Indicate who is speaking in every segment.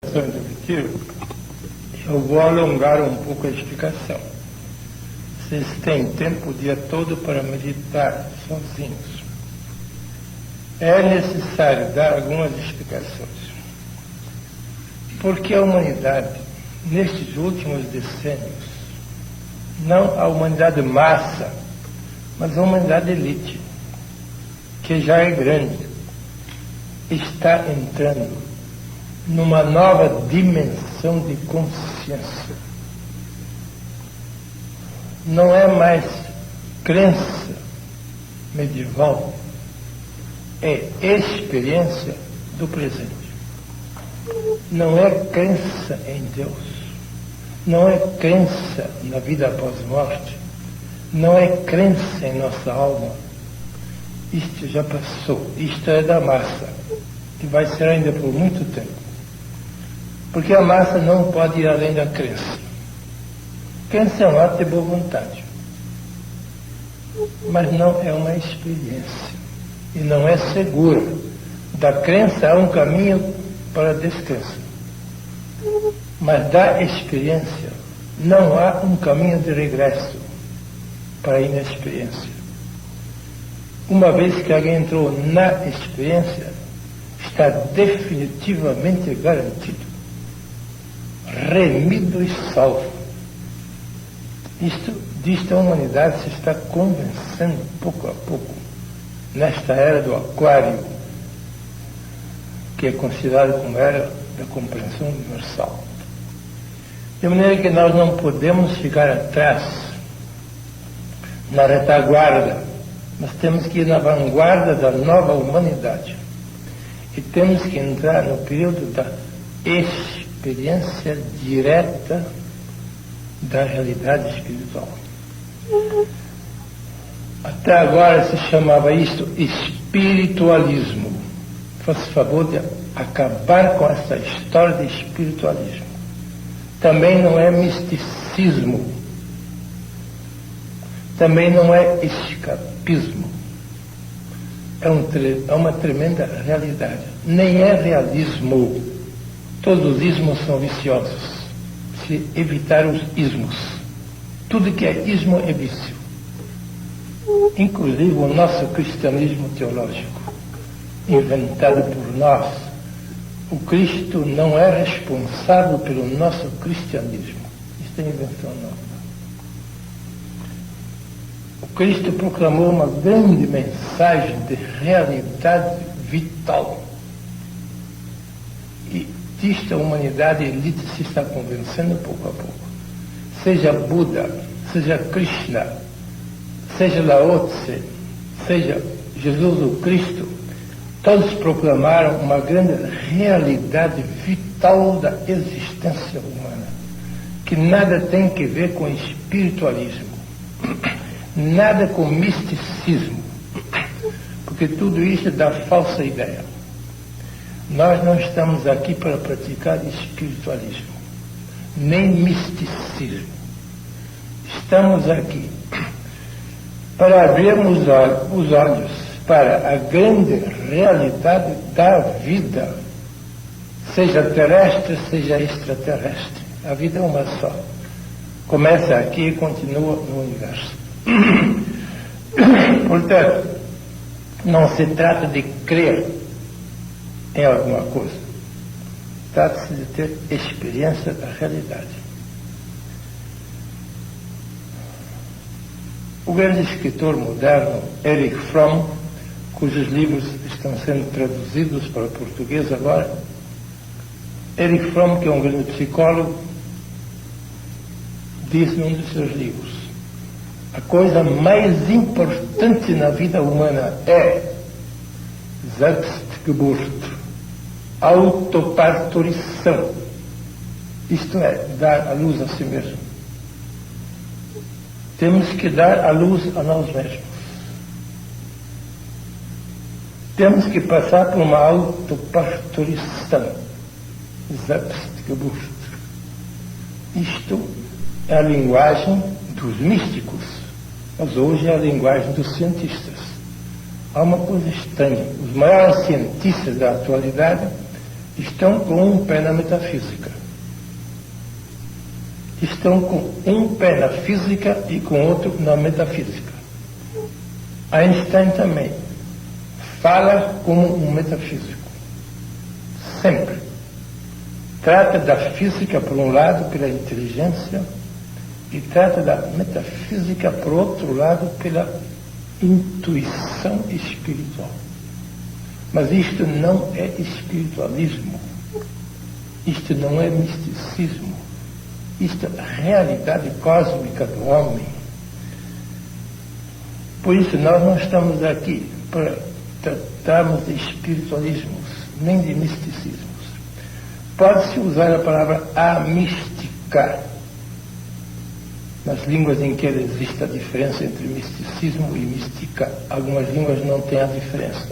Speaker 1: do retiro, eu vou alongar um pouco a explicação. Vocês têm tempo o dia todo para meditar sozinhos. É necessário dar algumas explicações. Porque a humanidade, nestes últimos decênios, não a humanidade massa, mas a humanidade elite, que já é grande, está entrando numa nova dimensão de consciência. Não é mais crença medieval, é experiência do presente. Não é crença em Deus, não é crença na vida após morte, não é crença em nossa alma. Isto já passou, isto é da massa, que vai ser ainda por muito tempo. Porque a massa não pode ir além da crença. Crença é um ato de boa vontade, mas não é uma experiência e não é segura. Da crença há um caminho para a descrença, mas da experiência não há um caminho de regresso para a inexperiência. Uma vez que alguém entrou na experiência, está definitivamente garantido, remido e salvo. Disto a humanidade se está convencendo pouco a pouco, nesta era do aquário, que é considerada como era da compreensão universal. De maneira que nós não podemos ficar atrás, na retaguarda, mas temos que ir na vanguarda da nova humanidade. E temos que entrar no período da experiência direta da realidade espiritual. Até agora se chamava isto espiritualismo. Faça favor de acabar com essa história de espiritualismo. Também não é misticismo. Também não é escapismo. É uma tremenda realidade. Nem é realismo. Todos os ismos são viciosos. Se evitar os ismos. Tudo que é ismo é vício. Inclusive o nosso cristianismo teológico, inventado por nós. O Cristo não é responsável pelo nosso cristianismo. Isso é invenção nossa. O Cristo proclamou uma grande mensagem de realidade vital. E disto a humanidade elite se está convencendo pouco a pouco. Seja Buda, seja Krishna, seja Lao Tse, seja Jesus o Cristo, todos proclamaram uma grande realidade vital da existência humana, que nada tem que ver com espiritualismo, nada com misticismo, porque tudo isso dá falsa ideia. Nós não estamos aqui para praticar espiritualismo, nem misticismo. Estamos aqui para abrirmos os olhos para a grande realidade da vida, seja terrestre, seja extraterrestre. A vida é uma só. Começa aqui e continua no universo. Portanto, não se trata de crer em alguma coisa. Trata-se de ter experiência da realidade. O grande escritor moderno, Erich Fromm, cujos livros estão sendo traduzidos para o português agora, Erich Fromm, que é um grande psicólogo, diz num dos seus livros: a coisa mais importante na vida humana é Selbstgeburt, autopartorição, isto é, dar a luz a si mesmo. Temos que dar a luz a nós mesmos. Temos que passar por uma autopartorição, Selbstgeburt. Isto é a linguagem dos místicos, mas hoje é a linguagem dos cientistas. Há uma coisa estranha. Os maiores cientistas da atualidade estão com um pé na metafísica. Estão com um pé na física e com outro na metafísica. Einstein também fala como um metafísico. Sempre. Trata da física, por um lado, pela inteligência, e trata da metafísica, por outro lado, pela intuição espiritual. Mas isto não é espiritualismo. Isto não é misticismo. Isto é a realidade cósmica do homem. Por isso nós não estamos aqui para tratarmos de espiritualismos, nem de misticismos. Pode-se usar a palavra amística nas línguas em que existe a diferença entre misticismo e mística. Algumas línguas não têm a diferença.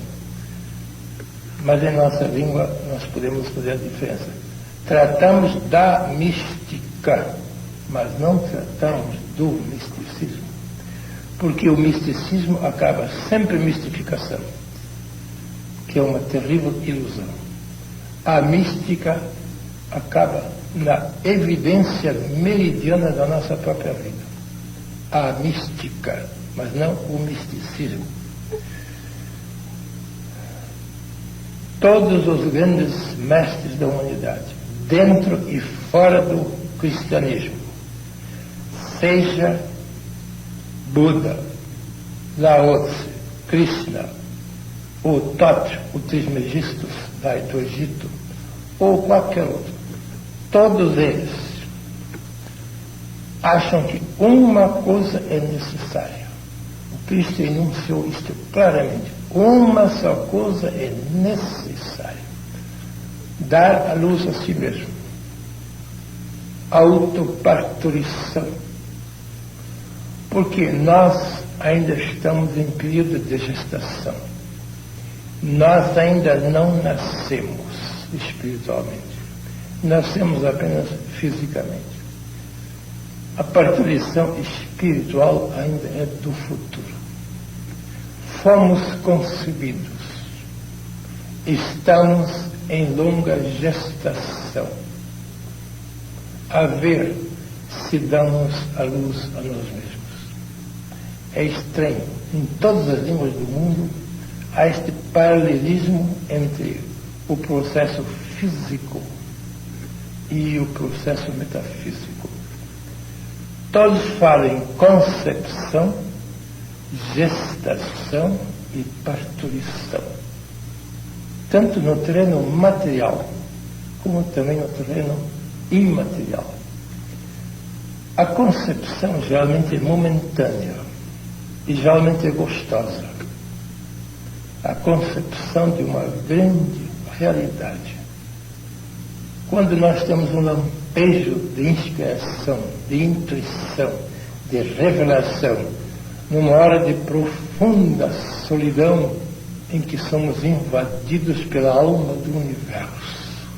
Speaker 1: Mas em nossa língua nós podemos fazer a diferença. Tratamos da mística, mas não tratamos do misticismo. Porque o misticismo acaba sempre em mistificação, que é uma terrível ilusão. A mística acaba na evidência meridiana da nossa própria vida. A mística, mas não o misticismo. Todos os grandes mestres da humanidade, dentro e fora do cristianismo, seja Buda, Lao Tse, Krishna, o Totra, o Trismegistus do Egito, ou qualquer outro, todos eles acham que uma coisa é necessária. O Cristo enunciou isto claramente. Uma só coisa é necessária: dar a luz a si mesmo. Autoparturição. Porque nós ainda estamos em período de gestação. Nós ainda não nascemos espiritualmente. Nascemos apenas fisicamente. A parturição espiritual ainda é do futuro. Fomos concebidos. Estamos em longa gestação. A ver se damos a luz a nós mesmos. É estranho. Em todas as línguas do mundo há este paralelismo entre o processo físico e o processo metafísico. Todos falam em concepção, gestação e parturição, tanto no terreno material como também no terreno imaterial. A concepção geralmente é momentânea e geralmente é gostosa. A concepção de uma grande realidade. Quando nós temos um lampejo de inspiração, de intuição, de revelação, numa hora de profunda solidão em que somos invadidos pela alma do universo,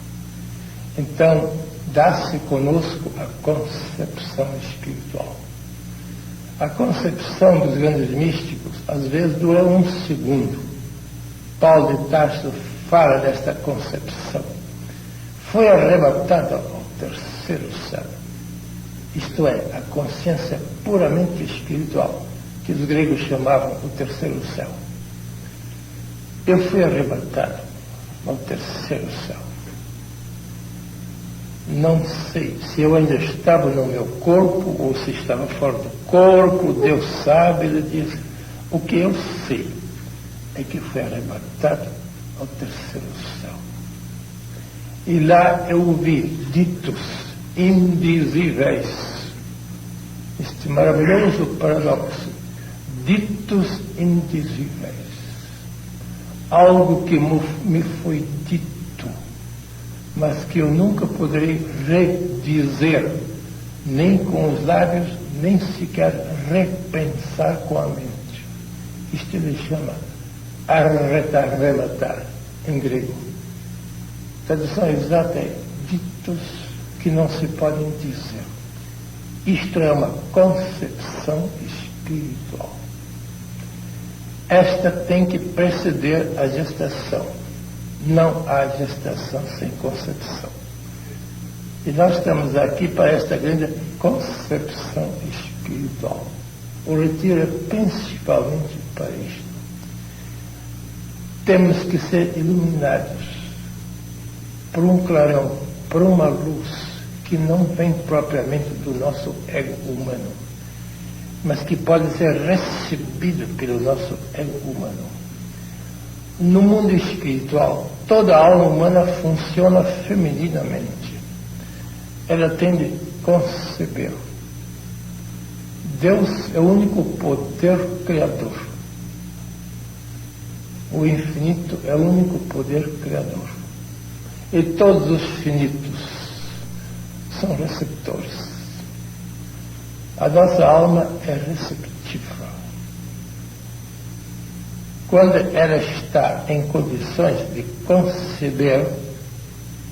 Speaker 1: então dá-se conosco a concepção espiritual. A concepção dos grandes místicos às vezes dura um segundo. Paulo de Tarso fala desta concepção. Foi arrebatada ao terceiro céu. Isto é, a consciência puramente espiritual, que os gregos chamavam o terceiro céu. Eu fui arrebatado ao terceiro céu. Não sei se eu ainda estava no meu corpo ou se estava fora do corpo. Deus sabe, ele diz. O que eu sei é que fui arrebatado ao terceiro céu. E lá eu ouvi ditos indizíveis. Este maravilhoso paradoxo. Ditos indizíveis. Algo que me foi dito, mas que eu nunca poderei redizer, nem com os lábios, nem sequer repensar com a mente. Isto ele chama relatar, em grego. A tradução exata é ditos que não se podem dizer. Isto é uma concepção espiritual. Esta tem que preceder a gestação. não há gestação sem concepção. E nós estamos aqui para esta grande concepção espiritual. O retiro é principalmente para isto. Temos que ser iluminados por um clarão, por uma luz que não vem propriamente do nosso ego humano, mas que pode ser recebido pelo nosso ego humano. No mundo espiritual, toda a alma humana funciona feminинamente. Ela tem de conceber. Deus é o único poder criador. O infinito é o único poder criador. E todos os finitos são receptores. A nossa alma é receptiva. Quando ela está em condições de conceber,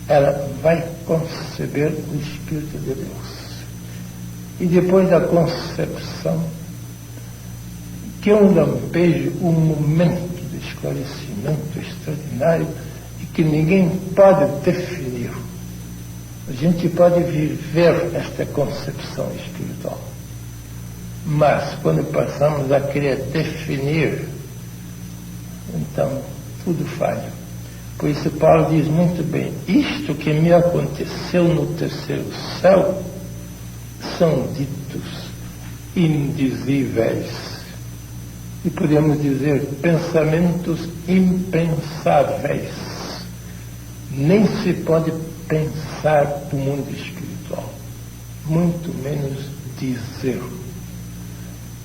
Speaker 1: ela vai conceber o Espírito de Deus. E depois da concepção, que é um lampejo, um momento de esclarecimento extraordinário e que ninguém pode definir. A gente pode viver esta concepção espiritual. Mas, quando passamos a querer definir, então, tudo falha. Por isso, Paulo diz muito bem, isto que me aconteceu no terceiro céu são ditos indizíveis. E podemos dizer, pensamentos impensáveis. Nem se pode pensar do mundo espiritual, muito menos dizer.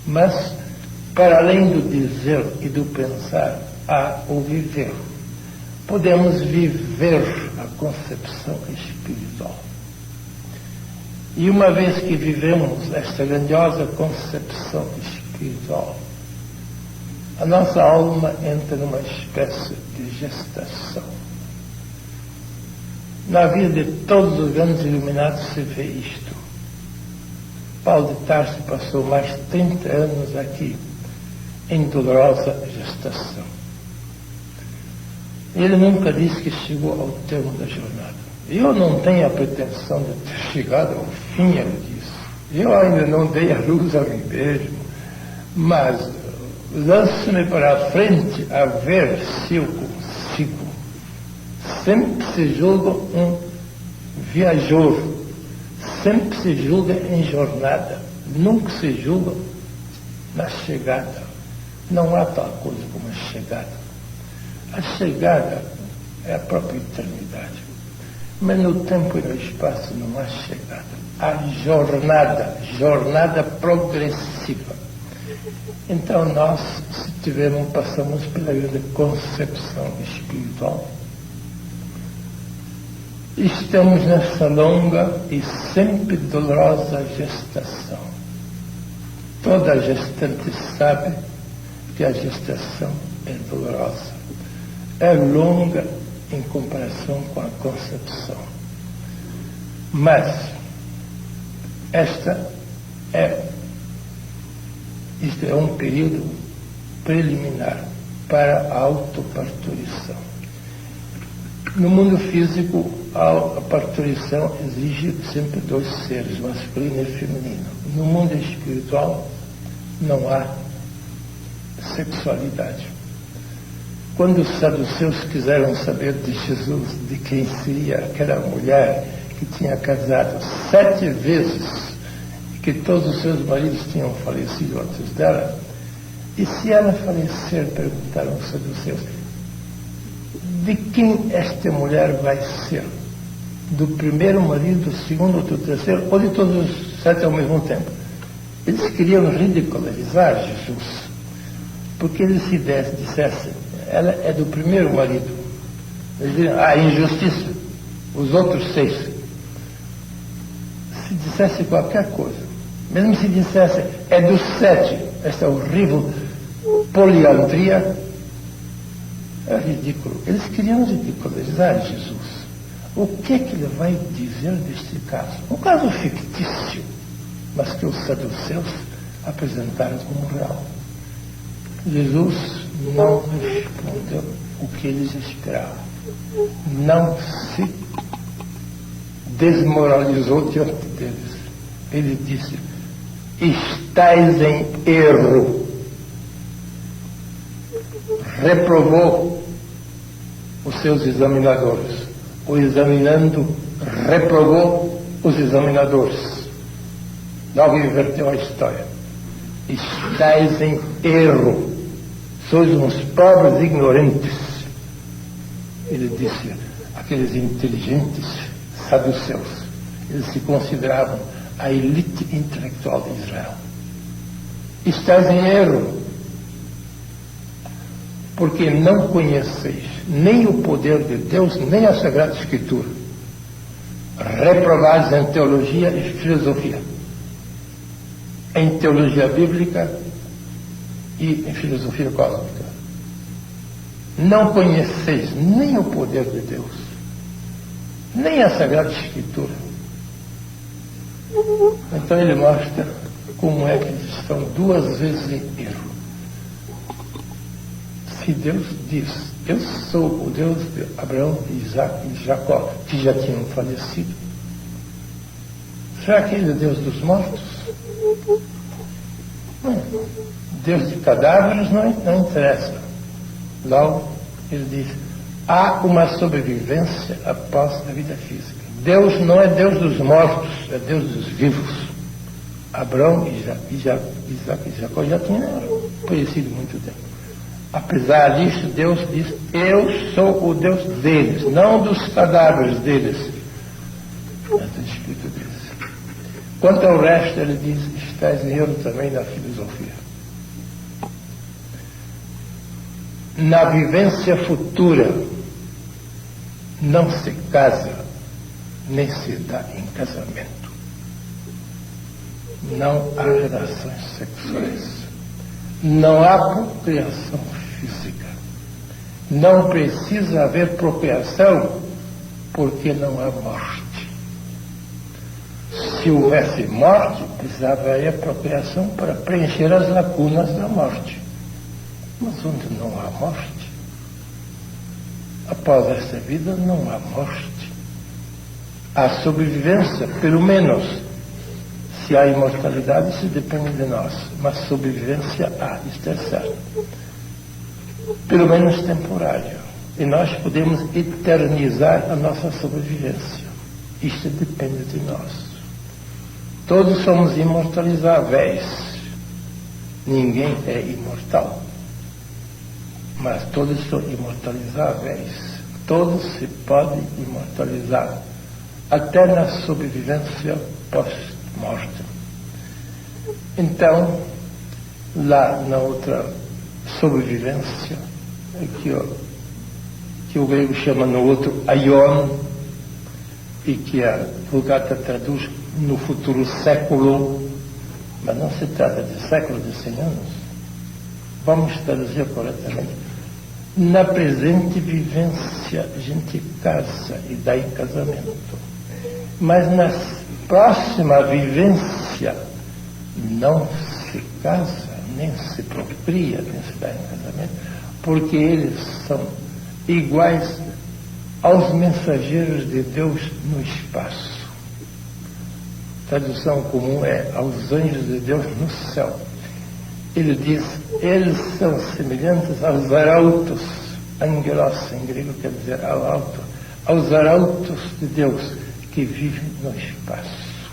Speaker 1: Mas, para além do dizer e do pensar, há o viver. Podemos viver a concepção espiritual. E uma vez que vivemos esta grandiosa concepção espiritual, a nossa alma entra numa espécie de gestação. Na vida de todos os grandes iluminados se vê isto. Paulo de Tarso passou mais de 30 anos aqui, em dolorosa gestação. Ele nunca disse que chegou ao termo da jornada. Eu não tenho a pretensão de ter chegado ao fim, ele disse. Eu ainda não dei a luz a mim mesmo, mas lance-me para a frente a ver se eu consigo. Sempre se julga um viajor, sempre se julga em jornada, nunca se julga na chegada. Não há tal coisa como a chegada. A chegada é a própria eternidade. Mas no tempo e no espaço não há chegada. Há jornada progressiva. Então nós, se passamos pela grande concepção espiritual, estamos nessa longa e sempre dolorosa gestação. Toda gestante sabe que a gestação é dolorosa. É longa em comparação com a concepção. Mas isto é um período preliminar para a autoparturição. No mundo físico, a parturição exige sempre dois seres, masculino e feminino. No mundo espiritual, não há sexualidade. Quando os saduceus quiseram saber de Jesus, de quem seria aquela mulher que tinha casado 7 vezes e que todos os seus maridos tinham falecido antes dela, e se ela falecer, perguntaram os saduceus, de quem esta mulher vai ser? Do primeiro marido, do segundo, do terceiro, ou de todos os 7 ao mesmo tempo? Eles queriam ridicularizar Jesus, porque eles se dissessem, ela é do primeiro marido. Eles diriam, injustiça, os outros 6. Se dissesse qualquer coisa, mesmo se dissesse, é dos 7, essa horrível poliandria, é ridículo. Eles queriam ridicularizar Jesus. O que é que ele vai dizer deste caso? Um caso fictício, mas que os saduceus apresentaram como real. Jesus não respondeu o que eles esperavam. não se desmoralizou diante deles. Ele disse: estais em erro. Reprovou os seus examinadores. O examinando reprovou os examinadores. Logo inverteu a história. Estais em erro. Sois uns pobres ignorantes. Ele disse: aqueles inteligentes saduceus, eles se consideravam a elite intelectual de Israel. Estais em erro, porque não conheceis nem o poder de Deus, nem a Sagrada Escritura. Reprovados em teologia e filosofia, em teologia bíblica e em filosofia cósmica. Não conheceis nem o poder de Deus, nem a Sagrada Escritura. Então ele mostra como é que eles estão duas vezes em erro. Se Deus diz: eu sou o Deus de Abraão, Isaac e Jacó, que já tinham falecido, será que ele é Deus dos mortos? Não. Deus de cadáveres não interessa. Logo, ele diz: há uma sobrevivência após a vida física. Deus não é Deus dos mortos, é Deus dos vivos. Abraão, Isaac e Jacó já tinham conhecido muito tempo. Apesar disso, Deus diz: eu sou o Deus deles, não dos cadáveres deles. Está escrito deles. Quanto ao resto, ele diz: estáis em erro também na filosofia. Na vivência futura, não se casa, nem se dá em casamento. Não há relações sexuais. Não há procriação física. Não precisa haver procriação, porque não há morte. Se houvesse morte, precisava haver procriação para preencher as lacunas da morte. Mas onde não há morte, após esta vida não há morte. Há sobrevivência, pelo menos. Se há imortalidade, isso depende de nós. Mas sobrevivência há, isto é certo. Pelo menos temporária. E nós podemos eternizar a nossa sobrevivência. Isto depende de nós. Todos somos imortalizáveis. Ninguém é imortal. Mas todos são imortalizáveis. Todos se podem imortalizar. Até na sobrevivência pós-morte. Então, lá na outra sobrevivência, que o grego chama no outro aion, e que a Vulgata traduz no futuro século, mas não se trata de século de 100 anos. Vamos traduzir corretamente. Na presente vivência a gente casa e dá em casamento. Mas na próxima vivência não se casa, nem se procria, nem se dá em casamento, porque eles são iguais aos mensageiros de Deus no espaço. Tradução comum é aos anjos de Deus no céu. Ele diz: eles são semelhantes aos arautos, angelos em grego quer dizer arauto, aos arautos de Deus que vivem no espaço,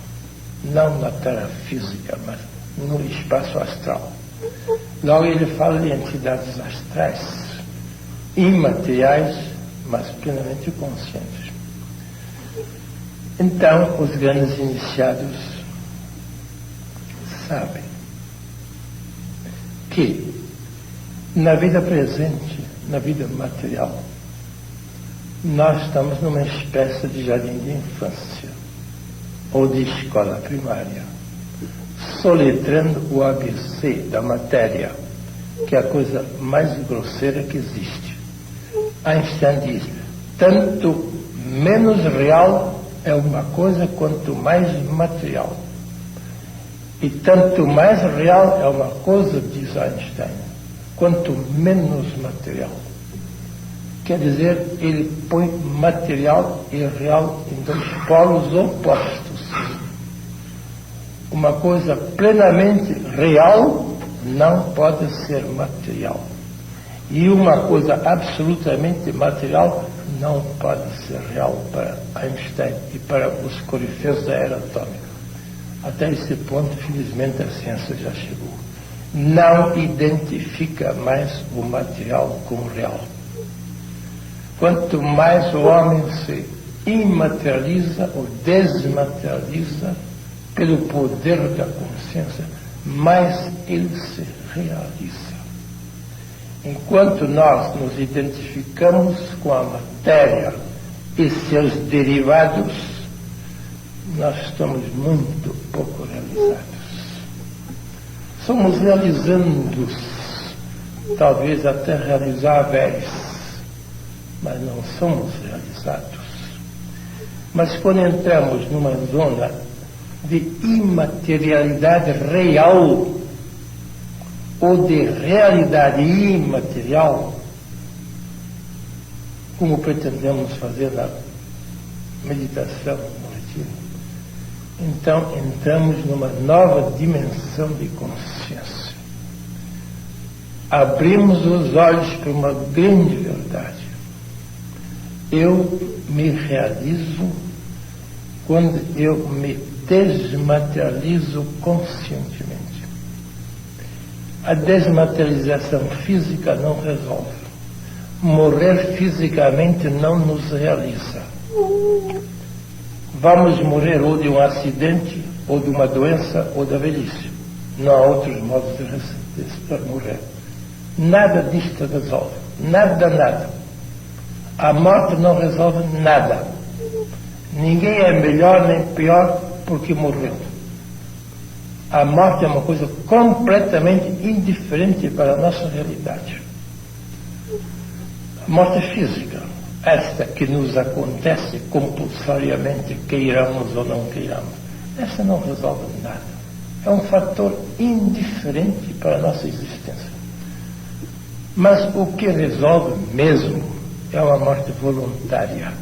Speaker 1: não na terra física, mas no espaço astral. Logo ele fala de entidades astrais, imateriais, mas plenamente conscientes. Então, os grandes iniciados sabem que na vida presente, na vida material, nós estamos numa espécie de jardim de infância ou de escola primária, soletrando o ABC da matéria, que é a coisa mais grosseira que existe. Einstein diz: tanto menos real é uma coisa quanto mais material. E tanto mais real é uma coisa, diz Einstein, quanto menos material. Quer dizer, ele põe material e real em dois polos opostos. Uma coisa plenamente real não pode ser material. E uma coisa absolutamente material não pode ser real para Einstein e para os corifeus da era atômica. Até esse ponto, felizmente, a ciência já chegou. Não identifica mais o material com o real. Quanto mais o homem se imaterializa ou desmaterializa pelo poder da consciência, mais ele se realiza. Enquanto nós nos identificamos com a matéria e seus derivados, nós estamos muito pouco realizados. Somos realizandos, talvez até realizáveis, mas não somos realizados. Mas quando entramos numa zona de imaterialidade real ou de realidade imaterial, como pretendemos fazer na meditação no retiro, então entramos numa nova dimensão de consciência. Abrimos os olhos para uma grande verdade. Eu me realizo quando eu me desmaterializo conscientemente. A desmaterialização física não resolve. Morrer fisicamente não nos realiza. Vamos morrer ou de um acidente, ou de uma doença, ou da velhice. Não há outros modos de morrer. Nada disto resolve. Nada. A morte não resolve nada. Ninguém é melhor nem pior porque morreu. A morte é uma coisa completamente indiferente para a nossa realidade. A morte física, esta que nos acontece compulsoriamente, queiramos ou não queiramos, essa não resolve nada. É um fator indiferente para a nossa existência. Mas o que resolve mesmo é uma morte voluntária.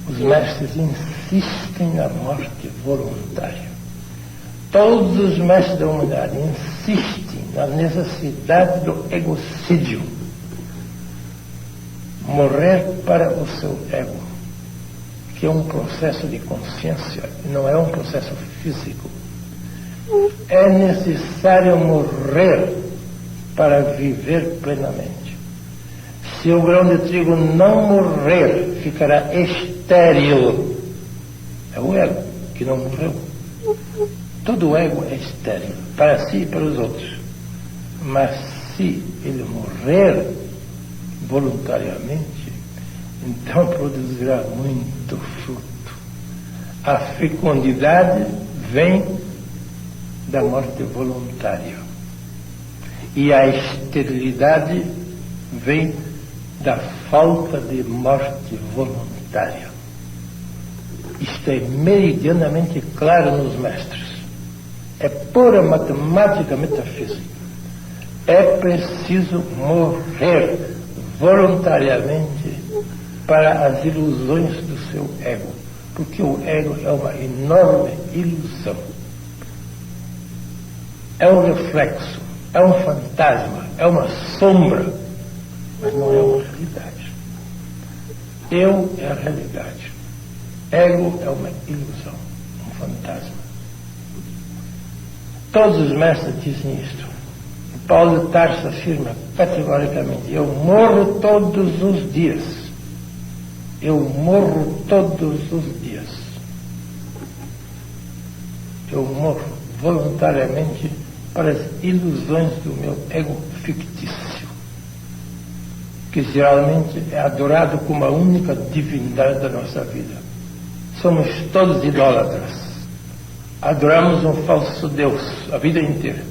Speaker 1: Os mestres insistem na morte voluntária. Todos os mestres da humanidade insistem na necessidade do egocídio. Morrer para o seu ego, que é um processo de consciência, não é um processo físico. É necessário morrer para viver plenamente. Se o grão de trigo não morrer, ficará estéril. É o ego que não morreu. Todo o ego é estéril, para si e para os outros. Mas se ele morrer voluntariamente, então produzirá muito fruto. A fecundidade vem da morte voluntária. E a esterilidade vem da falta de morte voluntária. Isto é meridianamente claro nos mestres. É pura matemática metafísica. É preciso morrer voluntariamente para as ilusões do seu ego, porque o ego é uma enorme ilusão. É um reflexo, é um fantasma, é uma sombra, mas não é uma realidade. Eu é a realidade. Ego é uma ilusão, um fantasma. Todos os mestres dizem isto. Paulo de Tarso afirma categoricamente: eu morro todos os dias. Eu morro todos os dias. Eu morro voluntariamente para as ilusões do meu ego fictício, que geralmente é adorado como a única divindade da nossa vida. Somos todos idólatras. Adoramos um falso Deus a vida inteira.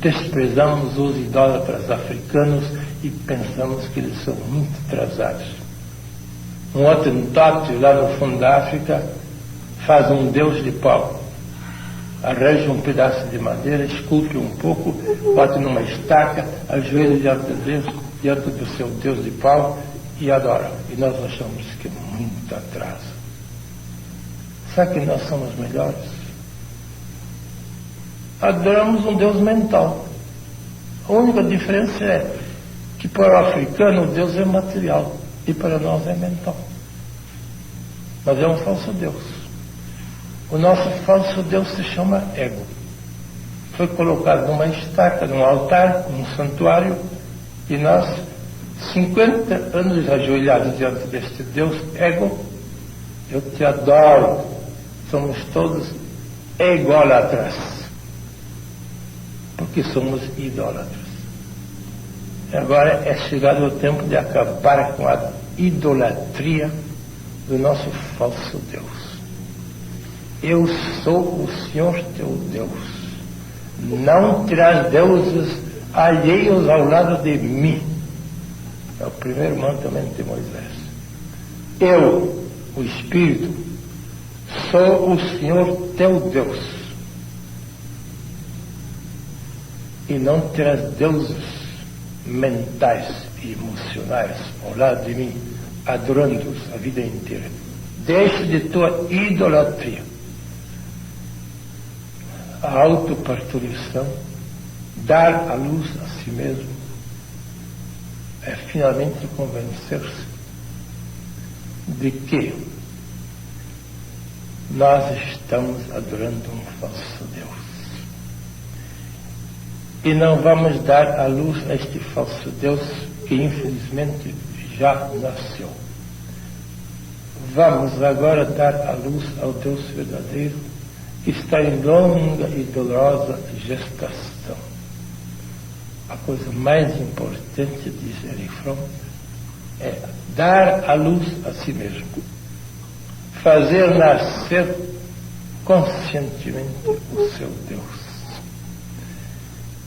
Speaker 1: Desprezamos os idólatras africanos e pensamos que eles são muito atrasados. Um Hottentot lá no fundo da África faz um Deus de pau. Arranja um pedaço de madeira, esculpe um pouco, bota numa estaca, ajoelha diante de Deus diante do seu Deus de pau e adoram. E nós achamos que é muito atraso. Será que nós somos melhores? Adoramos um Deus mental. A única diferença é que para o africano o Deus é material e para nós é mental. Mas é um falso Deus. O nosso falso Deus se chama ego. Foi colocado numa estaca, num altar, num santuário, e nós, 50 anos ajoelhados diante deste Deus ego, eu te adoro. Somos todos ególatras. Porque somos idólatras. Agora é chegado o tempo de acabar com a idolatria do nosso falso Deus. Eu sou o Senhor teu Deus. Não terás deuses alheios ao lado de mim. É o primeiro mandamento de Moisés. Eu, o Espírito, sou o Senhor teu Deus. E não terás deuses mentais e emocionais ao lado de mim, adorando-os a vida inteira. Deixe de tua idolatria. A autoparturição, dar a luz a si mesmo, é finalmente convencer-se de que nós estamos adorando um falso Deus. E não vamos dar a luz a este falso Deus que infelizmente já nasceu. Vamos agora dar a luz ao Deus verdadeiro que está em longa e dolorosa gestação. A coisa mais importante, diz Erich Fromm, é dar a luz a si mesmo. Fazer nascer conscientemente o seu Deus.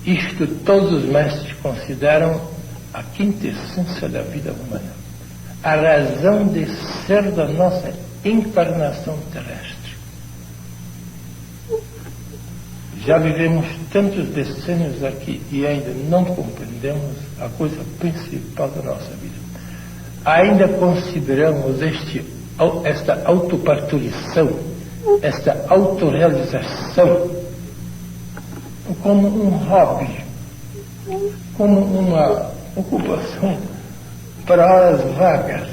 Speaker 1: Isto todos os mestres consideram a quintessência da vida humana, a razão de ser da nossa encarnação terrestre. Já vivemos tantos decênios aqui e ainda não compreendemos a coisa principal da nossa vida. Ainda consideramos esta autoparturição, esta autorrealização como um hobby, como uma ocupação para horas vagas.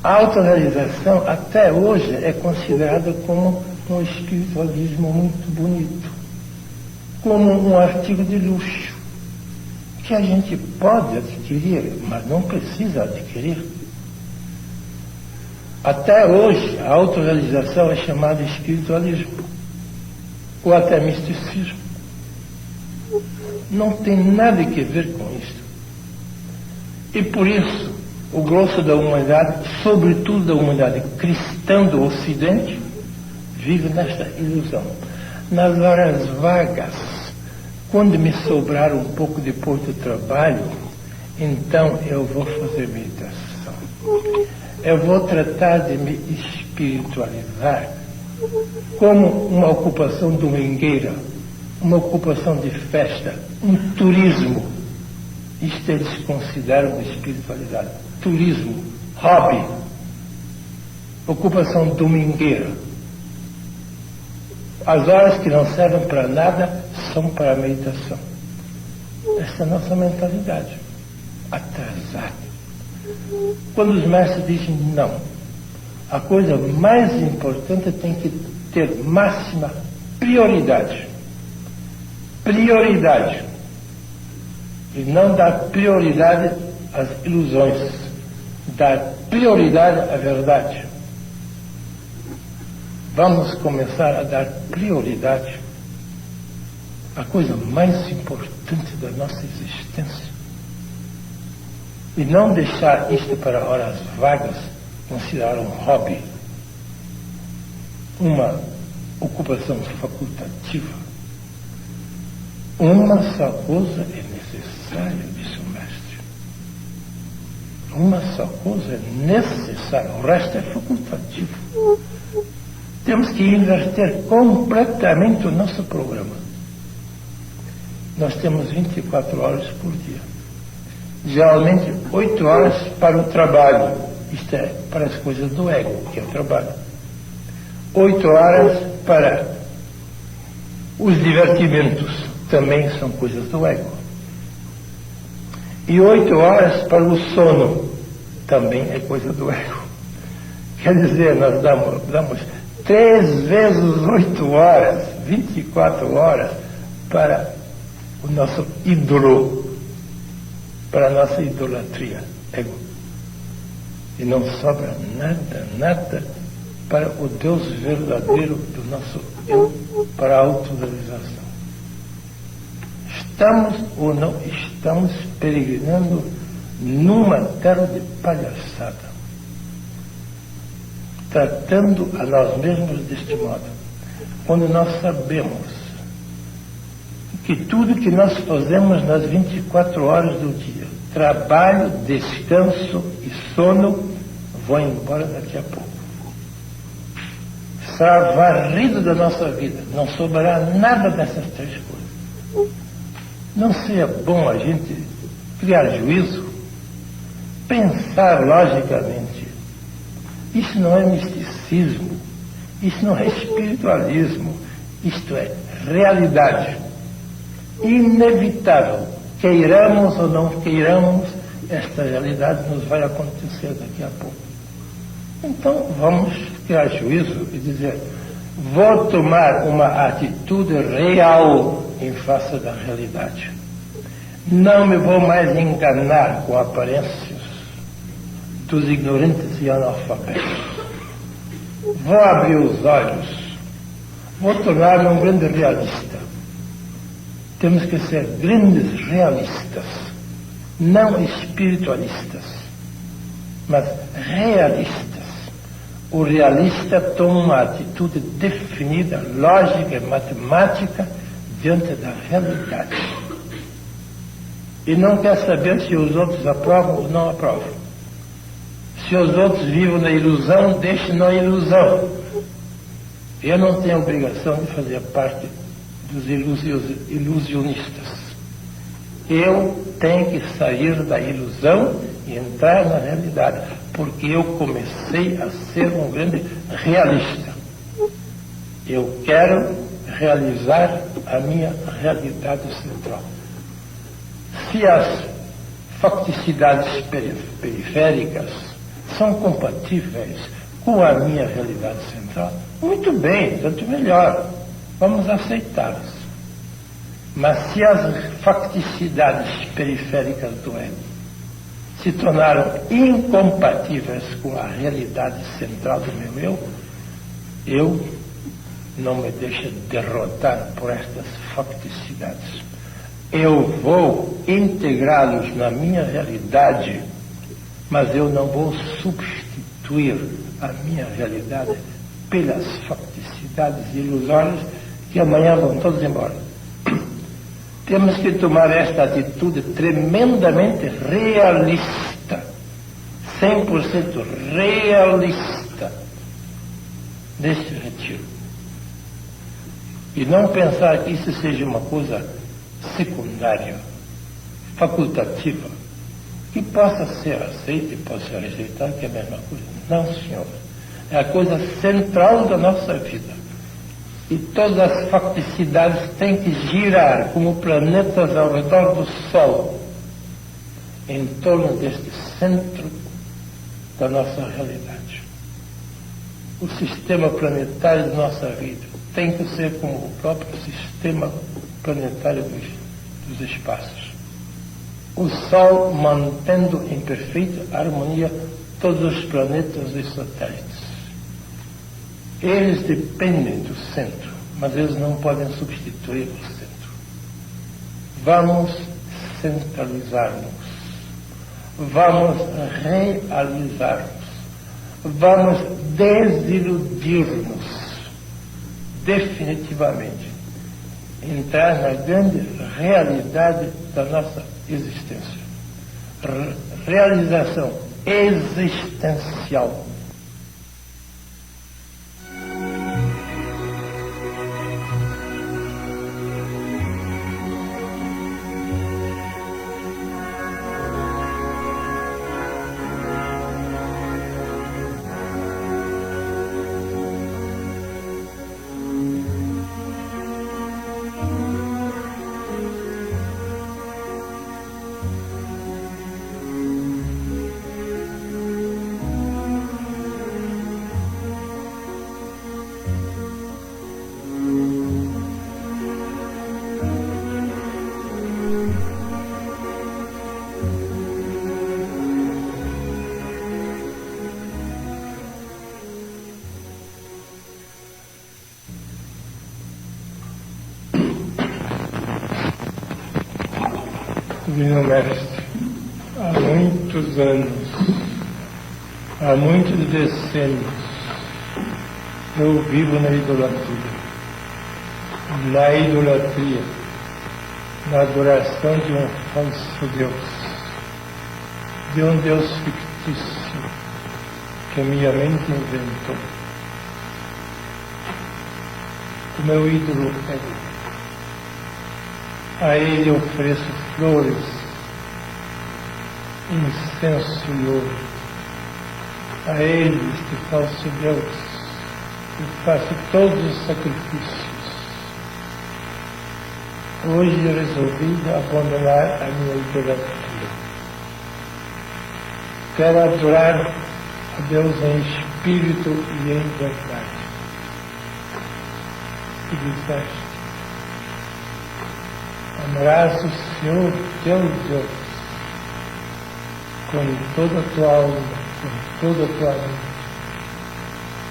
Speaker 1: A autorrealização até hoje é considerada como um espiritualismo muito bonito, como um artigo de luxo que a gente pode adquirir, mas não precisa adquirir. Até hoje a autorrealização é chamada de espiritualismo ou até misticismo. Não tem nada a ver com isso. E por isso o grosso da humanidade, sobretudo da humanidade cristã do Ocidente, vive nesta ilusão. Nas horas vagas, quando me sobrar um pouco depois do trabalho, então eu vou fazer meditação. Eu vou tratar de me espiritualizar como uma ocupação domingueira, uma ocupação de festa, um turismo. Isto eles consideram de espiritualidade. Turismo, hobby, ocupação domingueira. As horas que não servem para nada são para a meditação. Essa é a nossa mentalidade atrasada. Quando os mestres dizem não, a coisa mais importante tem que ter máxima prioridade. Prioridade. E não dar prioridade às ilusões. Dar prioridade à verdade. Vamos começar a dar prioridade à coisa mais importante da nossa existência. E não deixar isto para horas vagas, considerar um hobby, uma ocupação facultativa. Uma só coisa é necessária, disse o mestre. Uma só coisa é necessária, o resto é facultativo. Temos que inverter completamente o nosso programa. Nós temos 24 horas por dia. geralmente 8 horas para o trabalho, isto é, para as coisas do ego, que é o trabalho. 8 horas para os divertimentos, também são coisas do ego. E 8 horas para o sono, também é coisa do ego. Quer dizer, nós damos 3 vezes 8 horas, 24 horas, para o nosso ídolo, para a nossa idolatria, ego. E não sobra nada para o Deus verdadeiro do nosso eu, para a autorrealização. Estamos ou não estamos peregrinando numa terra de palhaçada, tratando a nós mesmos deste modo, quando nós sabemos que tudo que nós fazemos nas 24 horas do dia, trabalho, descanso e sono, vão embora daqui a pouco. Será varrido da nossa vida, não sobrará nada dessas 3 coisas. Não seria bom a gente criar juízo, pensar logicamente. Isso não é misticismo, isso não é espiritualismo, isto é realidade. Inevitável, queiramos ou não queiramos, esta realidade nos vai acontecer daqui a pouco. Então vamos criar juízo e dizer, vou tomar uma atitude real em face da realidade. Não me vou mais enganar com aparências dos ignorantes e analfabetos. Vou abrir os olhos, vou tornar-me um grande realista. Temos que ser grandes realistas, não espiritualistas, mas realistas. O realista toma uma atitude definida, lógica e matemática diante da realidade. E não quer saber se os outros aprovam ou não aprovam. Se os outros vivem na ilusão, deixe na ilusão. Eu não tenho a obrigação de fazer parte dos ilusionistas. Eu tenho que sair da ilusão e entrar na realidade, porque eu comecei a ser um grande realista. Eu quero realizar a minha realidade central. Se as facticidades periféricas são compatíveis com a minha realidade central, muito bem, tanto melhor. Vamos aceitá-las. Mas se as facticidades periféricas do ego se tornaram incompatíveis com a realidade central do meu eu não me deixo derrotar por estas facticidades. Eu vou integrá-los na minha realidade, mas eu não vou substituir a minha realidade pelas facticidades ilusórias que amanhã vão todos embora. Temos que tomar esta atitude tremendamente realista, 100% realista, neste retiro. E não pensar que isso seja uma coisa secundária, facultativa, que possa ser aceita e possa ser rejeitada, que é a mesma coisa. Não, senhor. É a coisa central da nossa vida. E todas as facticidades têm que girar como planetas ao redor do Sol, em torno deste centro da nossa realidade. O sistema planetário da nossa vida tem que ser como o próprio sistema planetário dos espaços. O Sol mantendo em perfeita harmonia todos os planetas e satélites. Eles dependem do centro, mas eles não podem substituir o centro. Vamos centralizar-nos. Vamos realizar-nos. Vamos desiludir-nos. Definitivamente. Entrar na grande realidade da nossa existência. Realização existencial. Divino Mestre, há muitos anos, há muitos decênios, eu vivo na idolatria, na adoração de um falso Deus, de um Deus fictício que minha mente inventou. O meu ídolo é Ele. A Ele ofereço flores, incenso e ouro. A Ele, este falso Deus, eu faço todos os sacrifícios. Hoje eu resolvi abandonar a minha idolatria. Quero adorar a Deus em espírito e em verdade. E disseste: amarás o Senhor teu Deus com toda a tua alma, com toda a tua mente,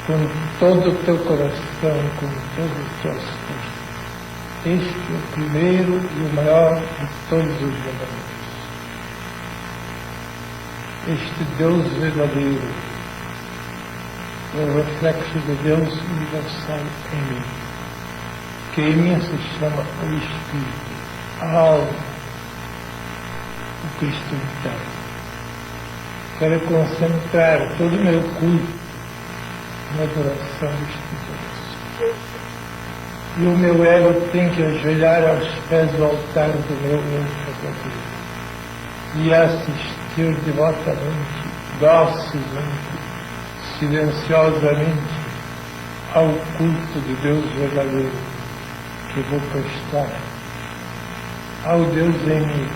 Speaker 1: com todo o teu coração, com todas as tuas forças. Este é o primeiro e o maior de todos os mandamentos. Este Deus verdadeiro é o reflexo de Deus universal em mim, que em mim se chama o Espírito, a alma, o Cristo interno. Quero concentrar todo o meu culto na adoração deste Deus. E o meu ego tem que ajoelhar aos pés do altar do meu eu verdadeiro e assistir devotamente, docemente, silenciosamente ao culto de Deus verdadeiro que vou prestar ao Deus em mim,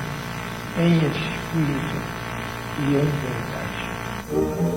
Speaker 1: em espírito e em verdade.